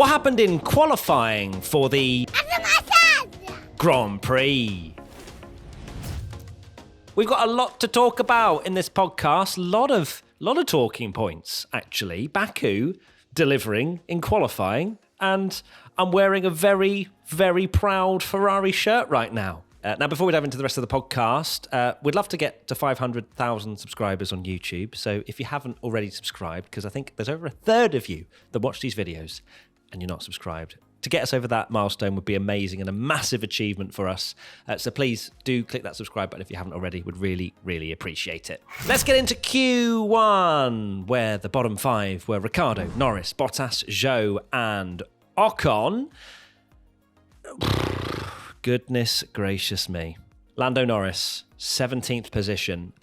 What happened in qualifying for the Grand Prix? We've got a lot to talk about in this podcast. A lot of talking points, actually. Baku delivering in qualifying, and I'm wearing a very, very proud Ferrari shirt right now. Now, before we dive into the rest of the podcast, we'd love to get to 500,000 subscribers on YouTube. So if you haven't already subscribed, because I think there's over a third of you that watch these videos and you're not subscribed, to get us over that milestone would be amazing and a massive achievement for us. So please do click that subscribe button if you haven't already. Would really, really appreciate it. Let's get into Q1, where the bottom five were Ricciardo, Norris, Bottas, Zhou, and Ocon. Goodness gracious me. Lando Norris, 17th position.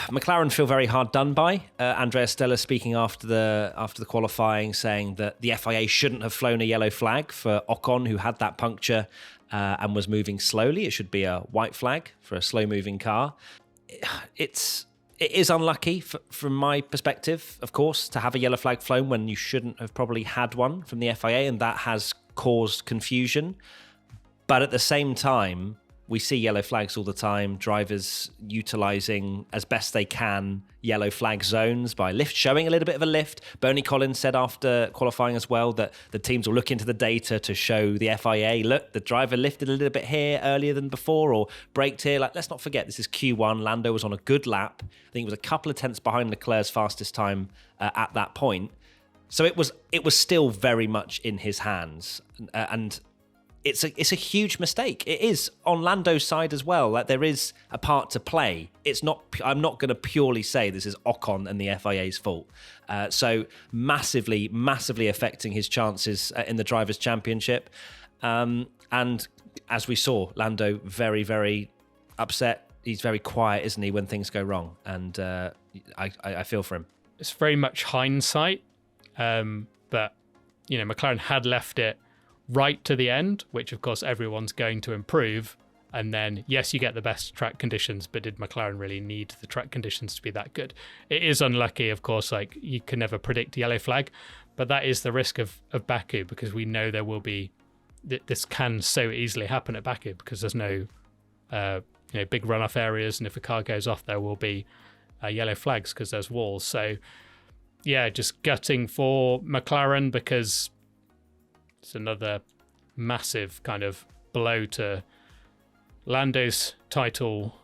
McLaren feel very hard done by. Andrea Stella speaking after the qualifying, saying that the FIA shouldn't have flown a yellow flag for Ocon, who had that puncture and was moving slowly. It should be a white flag for a slow-moving car. It is unlucky from my perspective, of course, to have a yellow flag flown when you shouldn't have probably had one from the FIA, and that has caused confusion. But at the same time, we see yellow flags all the time, drivers utilising as best they can yellow flag zones by showing a little bit of a lift. Bernie Collins said after qualifying as well that the teams will look into the data to show the FIA, look, the driver lifted a little bit here earlier than before or braked here. Like, let's not forget, this is Q1. Lando was on a good lap. I think it was a couple of tenths behind Leclerc's fastest time at that point. So it was still very much in his hands. And it's a huge mistake. It is on Lando's side as well. Like, there is a part to play. It's not. I'm not going to purely say this is Ocon and the FIA's fault. So massively affecting his chances in the Drivers' Championship. And as we saw, Lando very, very upset. He's very quiet, isn't he, when things go wrong? And I feel for him. It's very much hindsight, but McLaren had left it right to the end, which of course everyone's going to improve, and then yes, you get the best track conditions, but did McLaren really need the track conditions to be that good? It is unlucky, of course, like you can never predict yellow flag, but that is the risk of Baku, because we know there will be, this can so easily happen at Baku because there's no big runoff areas, and if a car goes off there will be yellow flags because there's walls. So yeah, just gutting for McLaren, because it's another massive kind of blow to Lando's title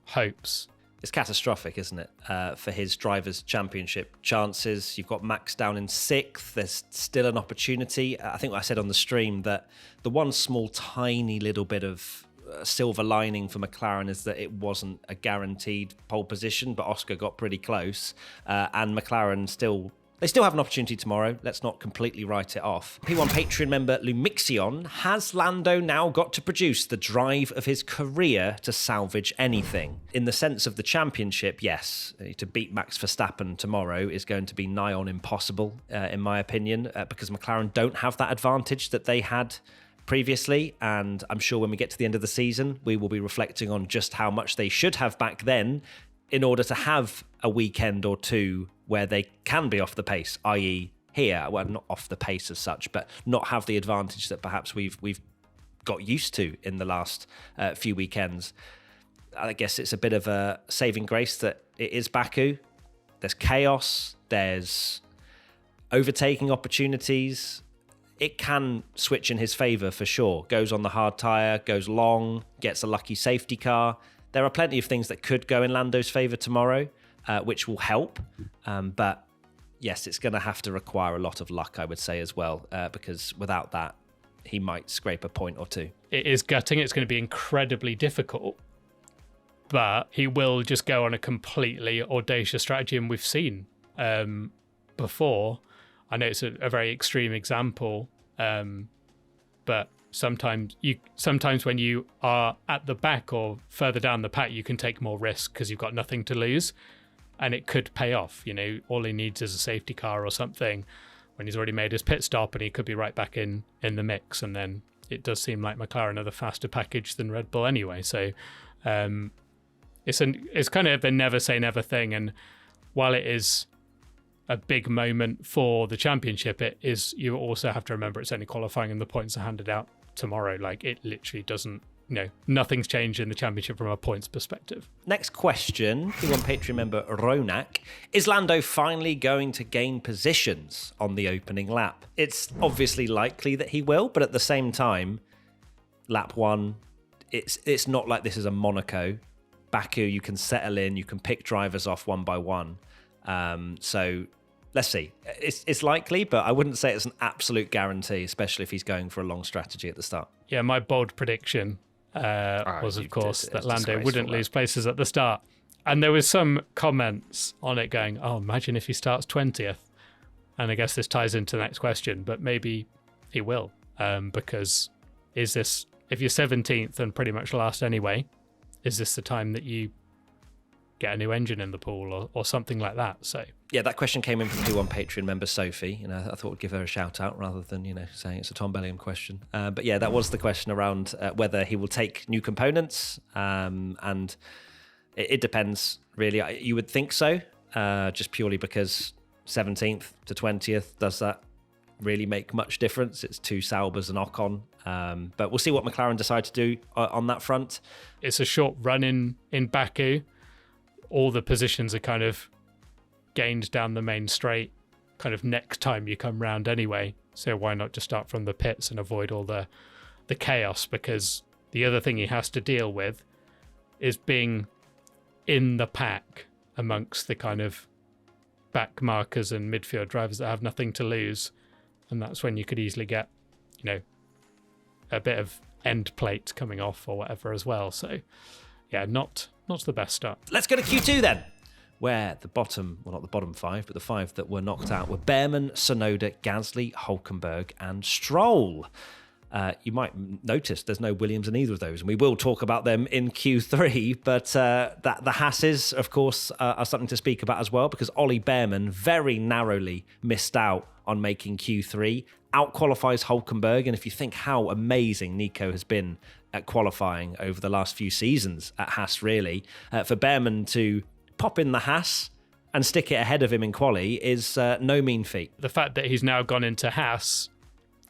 hopes. It's catastrophic, isn't it, for his Drivers' Championship chances? You've got Max down in 6th. There's still an opportunity. I think I said on the stream that the one small, tiny little bit of silver lining for McLaren is that it wasn't a guaranteed pole position, but Oscar got pretty close, and McLaren still have an opportunity tomorrow. Let's not completely write it off. P1 Patreon member Lumixion, has Lando now got to produce the drive of his career to salvage anything? In the sense of the championship, yes. To beat Max Verstappen tomorrow is going to be nigh on impossible, in my opinion, because McLaren don't have that advantage that they had previously, and I'm sure when we get to the end of the season, we will be reflecting on just how much they should have back then in order to have a weekend or two where they can be off the pace, i.e. here, well, not off the pace as such, but not have the advantage that perhaps we've got used to in the last few weekends. I guess it's a bit of a saving grace that it is Baku. There's chaos, there's overtaking opportunities. It can switch in his favour for sure. Goes on the hard tyre, goes long, gets a lucky safety car. There are plenty of things that could go in Lando's favour tomorrow, which will help. But yes, it's going to have to require a lot of luck, I would say, as well, because without that, he might scrape a point or two. It is gutting. It's going to be incredibly difficult, but he will just go on a completely audacious strategy, and we've seen before. I know it's a very extreme example, but sometimes when you are at the back or further down the pack, you can take more risk because you've got nothing to lose, and it could pay off. All he needs is a safety car or something when he's already made his pit stop, and he could be right back in the mix. And then it does seem like McLaren are the faster package than Red Bull anyway. So it's kind of a never say never thing. And while it is a big moment for the championship, it is, you also have to remember it's only qualifying and the points are handed out tomorrow. Like, it literally doesn't, nothing's changed in the championship from a points perspective. Next question, P1 Patreon member Ronak. Is Lando finally going to gain positions on the opening lap? It's obviously likely that he will, but at the same time, lap one, it's not like this is a Monaco. Baku, you can settle in, you can pick drivers off one by one. So let's see. It's likely, but I wouldn't say it's an absolute guarantee, especially if he's going for a long strategy at the start. Yeah, my bold prediction was, of course, that Lando wouldn't lose places at the start. And there was some comments on it going, oh, imagine if he starts 20th. And I guess this ties into the next question, but maybe he will. Because is this, if you're 17th and pretty much last anyway, is this the time that you get a new engine in the pool or something like that? So yeah, that question came in from P1 Patreon member Sophie. I thought I'd give her a shout out rather than saying it's a Tom Bellingham question. But yeah, that was the question around whether he will take new components, and it depends really. You would think so, just purely because 17th to 20th, does that really make much difference? It's two Saubers and Ocon, but we'll see what McLaren decide to do on that front. It's a short run in Baku. All the positions are kind of gained down the main straight kind of next time you come round anyway. So why not just start from the pits and avoid all the chaos? Because the other thing he has to deal with is being in the pack amongst the kind of back markers and midfield drivers that have nothing to lose. And that's when you could easily get, a bit of end plate coming off or whatever as well. So yeah, not the best start. Let's go to Q2 then, where the bottom, well, not the bottom five, but the five that were knocked out were Bearman, Tsunoda, Gasly, Hülkenberg, and Stroll. You might notice there's no Williams in either of those, and we will talk about them in Q3, but that the Hasses, of course, are something to speak about as well, because Ollie Bearman very narrowly missed out on making Q3, out-qualifies Hülkenberg, and if you think how amazing Nico has been at qualifying over the last few seasons at Haas, really, for Bearman to pop in the Haas and stick it ahead of him in quali is no mean feat. The fact that he's now gone into Haas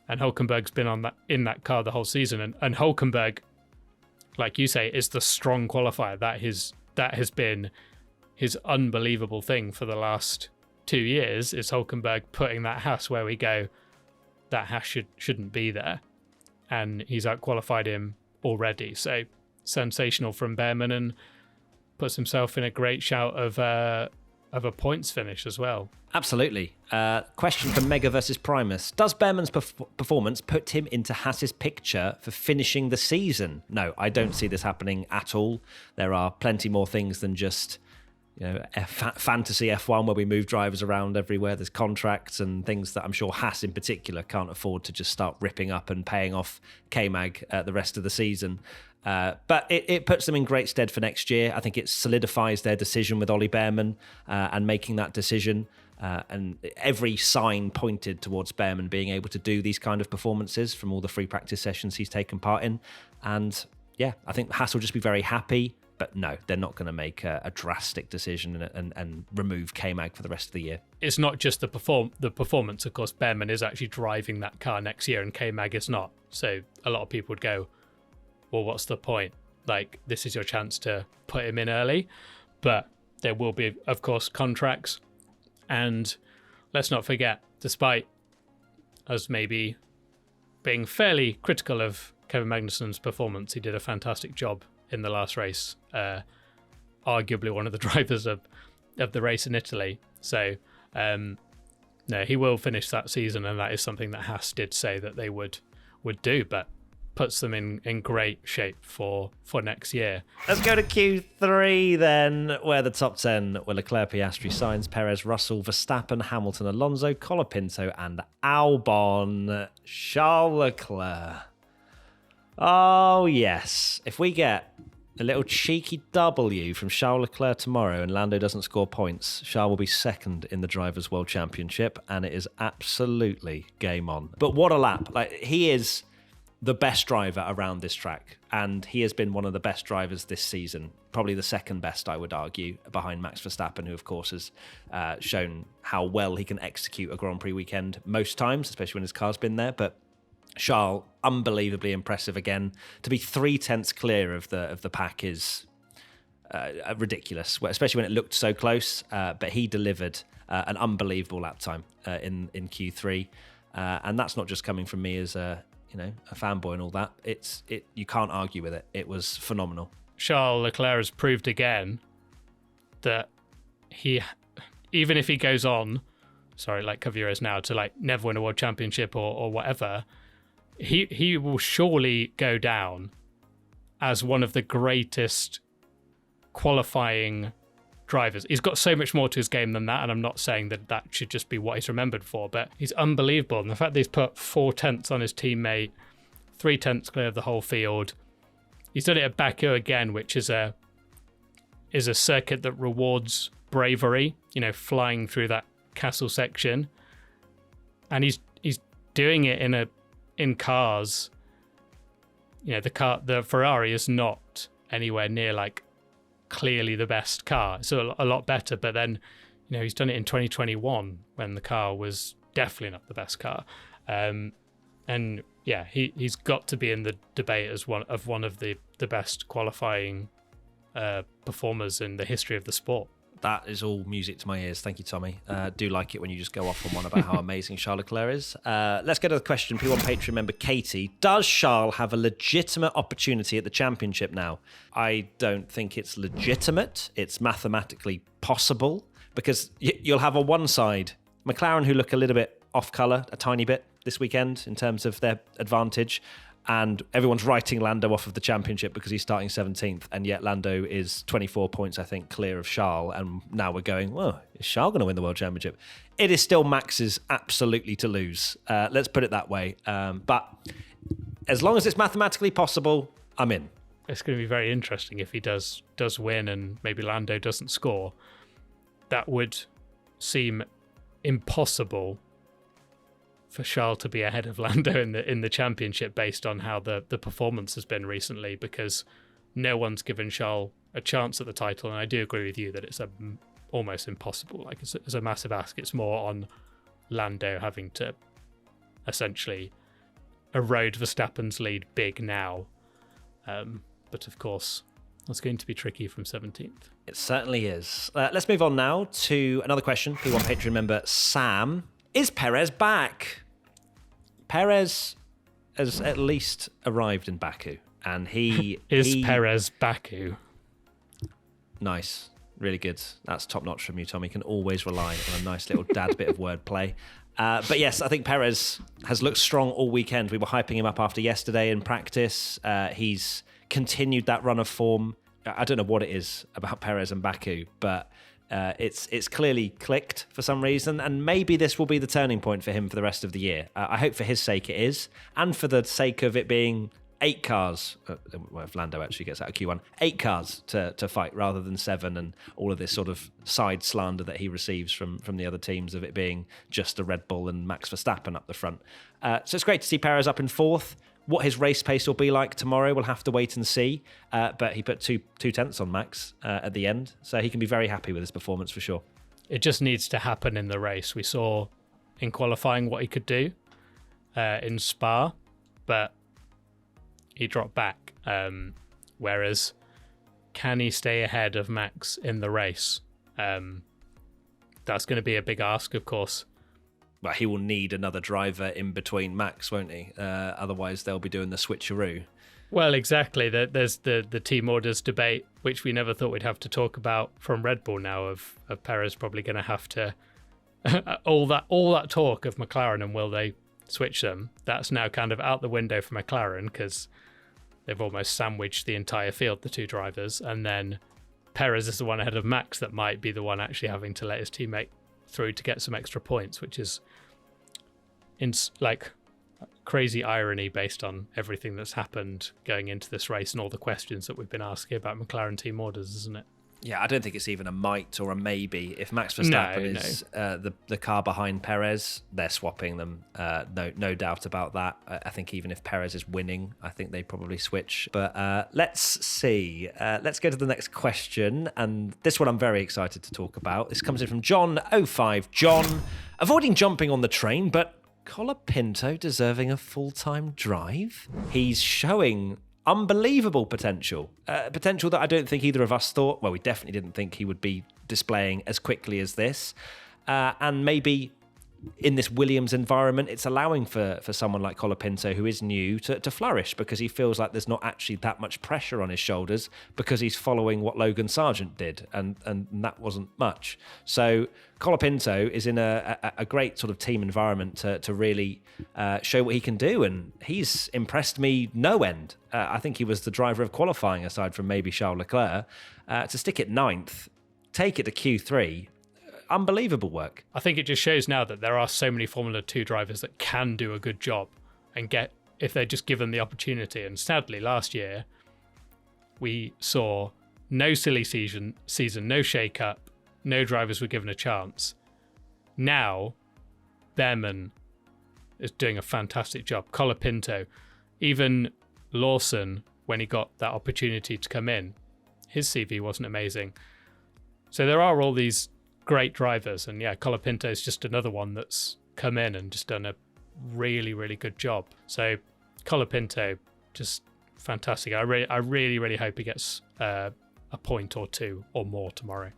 and Hülkenberg's been in that car the whole season, and Hülkenberg, like you say, is the strong qualifier. That has been his unbelievable thing for the last 2 years, is Hülkenberg putting that Haas where we go, that Haas shouldn't be there. And he's out-qualified him already. So sensational from Bearman, and puts himself in a great shout of a points finish as well. Absolutely. Question from Mega versus Primus. Does Bearman's performance put him into Haas's picture for finishing the season? No, I don't see this happening at all. There are plenty more things than just fantasy F1 where we move drivers around everywhere. There's contracts and things that I'm sure Haas in particular can't afford to just start ripping up and paying off K-Mag the rest of the season. But it puts them in great stead for next year. I think it solidifies their decision with Ollie Bearman and making that decision. And every sign pointed towards Bearman being able to do these kind of performances from all the free practice sessions he's taken part in. And yeah, I think Haas will just be very happy. But no, they're not going to make a drastic decision and remove K-Mag for the rest of the year. It's not just the performance. Of course, Bearman is actually driving that car next year and K-Mag is not. So a lot of people would go, well, what's the point? Like, this is your chance to put him in early. But there will be, of course, contracts. And let's not forget, despite us maybe being fairly critical of Kevin Magnussen's performance, he did a fantastic job in the last race, arguably one of the drivers of the race in Italy. So no, he will finish that season, and that is something that Haas did say that they would do, but puts them in great shape for next year. Let's go to Q3 then, where the top 10 were Leclerc, Piastri, Sainz, Perez, Russell, Verstappen, Hamilton, Alonso, Colapinto, and Albon. Charles Leclerc. Oh, yes. If we get a little cheeky W from Charles Leclerc tomorrow and Lando doesn't score points, Charles will be second in the Drivers' World Championship, and it is absolutely game on. But what a lap. Like, he is the best driver around this track, and he has been one of the best drivers this season, probably the second best, I would argue, behind Max Verstappen, who of course has shown how well he can execute a Grand Prix weekend most times, especially when his car's been there. But Charles, unbelievably impressive again. To be 3/10 clear of the pack is ridiculous, especially when it looked so close. But he delivered an unbelievable lap time in Q3, and that's not just coming from me as a fanboy and all that. You can't argue with it. It was phenomenal. Charles Leclerc has proved again that even if he goes on, like Cavier is now, to like never win a world championship or whatever, he will surely go down as one of the greatest qualifying drivers. He's got so much more to his game than that, and I'm not saying that should just be what he's remembered for, but he's unbelievable. And the fact that he's put 4/10 on his teammate, 3/10 clear of the whole field. He's done it at Baku again, which is a circuit that rewards bravery, flying through that castle section. And he's doing it in cars. The Ferrari is not anywhere near like clearly the best car. It's a lot better, but then he's done it in 2021 when the car was definitely not the best car. And yeah, he's got to be in the debate as one of the best qualifying performers in the history of the sport. That is all music to my ears. Thank you, Tommy. Do like it when you just go off on one about how amazing Charles Leclerc is. Let's go to the question. P1 Patreon member Katie. Does Charles have a legitimate opportunity at the championship now? I don't think it's legitimate. It's mathematically possible, because you'll have on one side McLaren, who look a little bit off colour, a tiny bit this weekend in terms of their advantage. And everyone's writing Lando off of the championship because he's starting 17th. And yet Lando is 24 points, I think, clear of Charles. And now we're going, well, is Charles going to win the world championship? It is still Max's absolutely to lose. Let's put it that way. But as long as it's mathematically possible, I'm in. It's going to be very interesting if he does win and maybe Lando doesn't score. That would seem impossible for Charles to be ahead of Lando in the championship based on how the performance has been recently, because no one's given Charles a chance at the title. And I do agree with you that it's almost impossible. Like it's a massive ask. It's more on Lando having to essentially erode Verstappen's lead big now. But of course, that's going to be tricky from 17th. It certainly is. Let's move on now to another question. P1 Patreon member Sam. Is Perez back? Perez has at least arrived in Baku, and Perez Baku. Nice, really good. That's top notch from you, Tommy. Can always rely on a nice little dad bit of wordplay. But yes, I think Perez has looked strong all weekend. We were hyping him up after yesterday in practice. He's continued that run of form. I don't know what it is about Perez and Baku, but it's clearly clicked for some reason, and maybe this will be the turning point for him for the rest of the year. I hope for his sake it is, and for the sake of it being 8 cars, well, if Lando actually gets out of Q1, 8 cars to fight rather than 7, and all of this sort of side slander that he receives from the other teams of it being just a Red Bull and Max Verstappen up the front. So it's great to see Perez up in 4th. What his race pace will be like tomorrow, we'll have to wait and see. But he put 2/10 on Max at the end, so he can be very happy with his performance for sure. It just needs to happen in the race. We saw in qualifying what he could do in Spa, but he dropped back. Whereas, can he stay ahead of Max in the race? That's going to be a big ask, of course. Well, he will need another driver in between Max, won't he? Otherwise, they'll be doing the switcheroo. Well, exactly. There's the team orders debate, which we never thought we'd have to talk about from Red Bull now, of Perez probably going to have to... all that talk of McLaren and will they switch them, that's now kind of out the window for McLaren, because they've almost sandwiched the entire field, the 2 drivers, and then Perez is the one ahead of Max that might be the one actually having to let his teammate through to get some extra points, which is like crazy irony based on everything that's happened going into this race and all the questions that we've been asking about McLaren team orders, isn't it? Yeah, I don't think it's even a might or a maybe. If Max Verstappen is the car behind Perez, they're swapping them. No doubt about that. I think even if Perez is winning, I think they probably switch. But let's see. Let's go to the next question. And this one I'm very excited to talk about. This comes in from John05. John, avoiding jumping on the train, but Colapinto deserving a full-time drive? He's showing unbelievable potential that I don't think either of us thought. Well, we definitely didn't think he would be displaying as quickly as this, and maybe in this Williams environment, it's allowing for someone like Colapinto, who is new, to flourish, because he feels like there's not actually that much pressure on his shoulders, because he's following what Logan Sargent did, and that wasn't much. So Colapinto is in a great sort of team environment to really show what he can do, and he's impressed me no end. I think he was the driver of qualifying, aside from maybe Charles Leclerc. To stick at 9th, take it to Q3, unbelievable work. I think it just shows now that there are so many Formula 2 drivers that can do a good job and get, if they're just given the opportunity. And sadly, last year, we saw no silly season, no shake-up, no drivers were given a chance. Now, Bearman is doing a fantastic job. Colapinto, even Lawson, when he got that opportunity to come in, his CV wasn't amazing. So there are all these great drivers, and yeah, Colapinto is just another one that's come in and just done a really, really good job. So Colapinto, just fantastic. I really hope he gets a point or two or more tomorrow.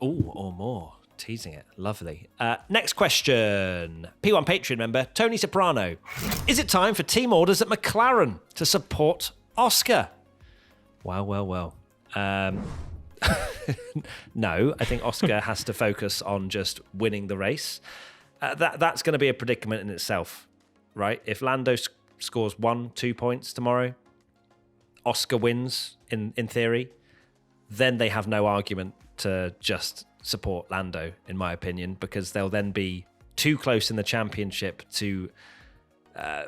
Oh, or more. Teasing it. Lovely. Next question. P1 Patreon member, Tony Soprano. Is it time for team orders at McLaren to support Oscar? Well. No, I think Oscar has to focus on just winning the race. That's going to be a predicament in itself, right? If Lando scores 1-2 points tomorrow, Oscar wins in theory, then they have no argument to just support Lando, in my opinion, because they'll then be too close in the championship to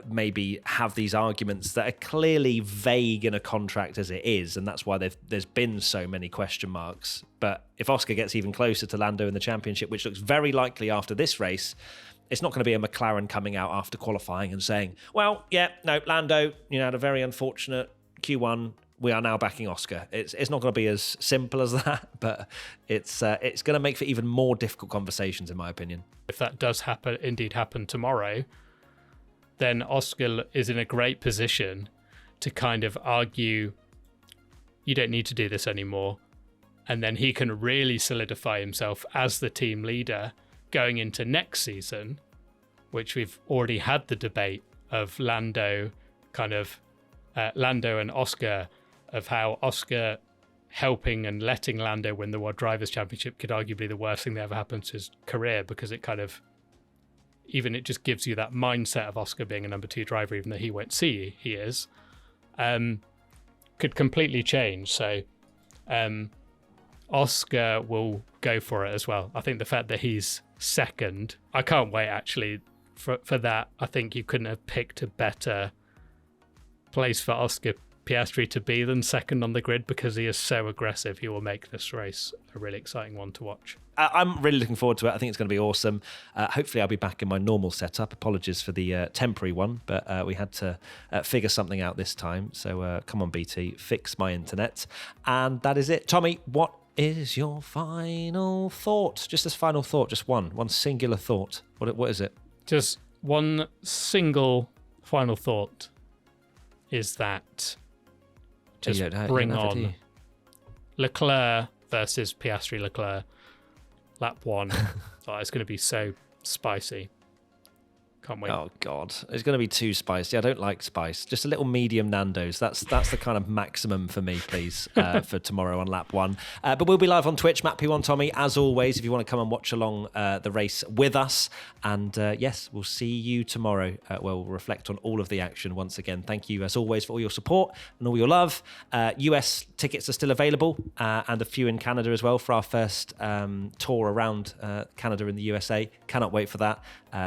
maybe have these arguments that are clearly vague in a contract as it is, and that's why there's been so many question marks. But if Oscar gets even closer to Lando in the championship, which looks very likely after this race, it's not going to be a McLaren coming out after qualifying and saying, well, yeah, no, Lando, had a very unfortunate Q1. We are now backing Oscar. It's not going to be as simple as that, but it's going to make for even more difficult conversations, in my opinion. If that does indeed happen tomorrow, then Oscar is in a great position to kind of argue, you don't need to do this anymore. And then he can really solidify himself as the team leader going into next season, which we've already had the debate of Lando and Oscar, of how Oscar helping and letting Lando win the World Drivers' Championship could arguably be the worst thing that ever happened to his career, because it kind of, even it just gives you that mindset of Oscar being a number 2 driver, even though he won't see he is, could completely change. So Oscar will go for it as well. I think the fact that he's second, I can't wait actually for that. I think you couldn't have picked a better place for Oscar Piastri to be than second on the grid, because he is so aggressive. He will make this race a really exciting one to watch. I'm really looking forward to it. I think it's going to be awesome. Hopefully I'll be back in my normal setup. Apologies for the temporary one, but we had to figure something out this time. So come on, BT, fix my internet. And that is it. Tommy, what is your final thought? Just this final thought, just one singular thought. What is it? Just one single final thought is that just bring on Leclerc versus Piastri Leclerc, lap 1. Oh, it's going to be so spicy. Can't wait. Oh, God. It's going to be too spicy. I don't like spice. Just a little medium Nando's. That's the kind of maximum for me, please, for tomorrow on lap 1. But we'll be live on Twitch, Matt P1 Tommy, as always, if you want to come and watch along the race with us. And yes, we'll see you tomorrow, where we'll reflect on all of the action once again. Thank you, as always, for all your support and all your love. US tickets are still available, and a few in Canada as well for our first tour around Canada and the USA. Cannot wait for that.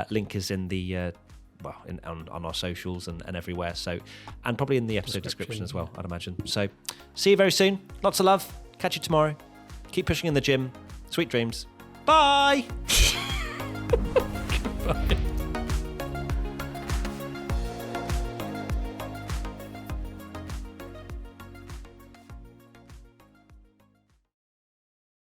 Link is in the on our socials and everywhere. So, and probably in the episode description as well, I'd imagine. So, see you very soon. Lots of love. Catch you tomorrow. Keep pushing in the gym. Sweet dreams. Bye. Bye.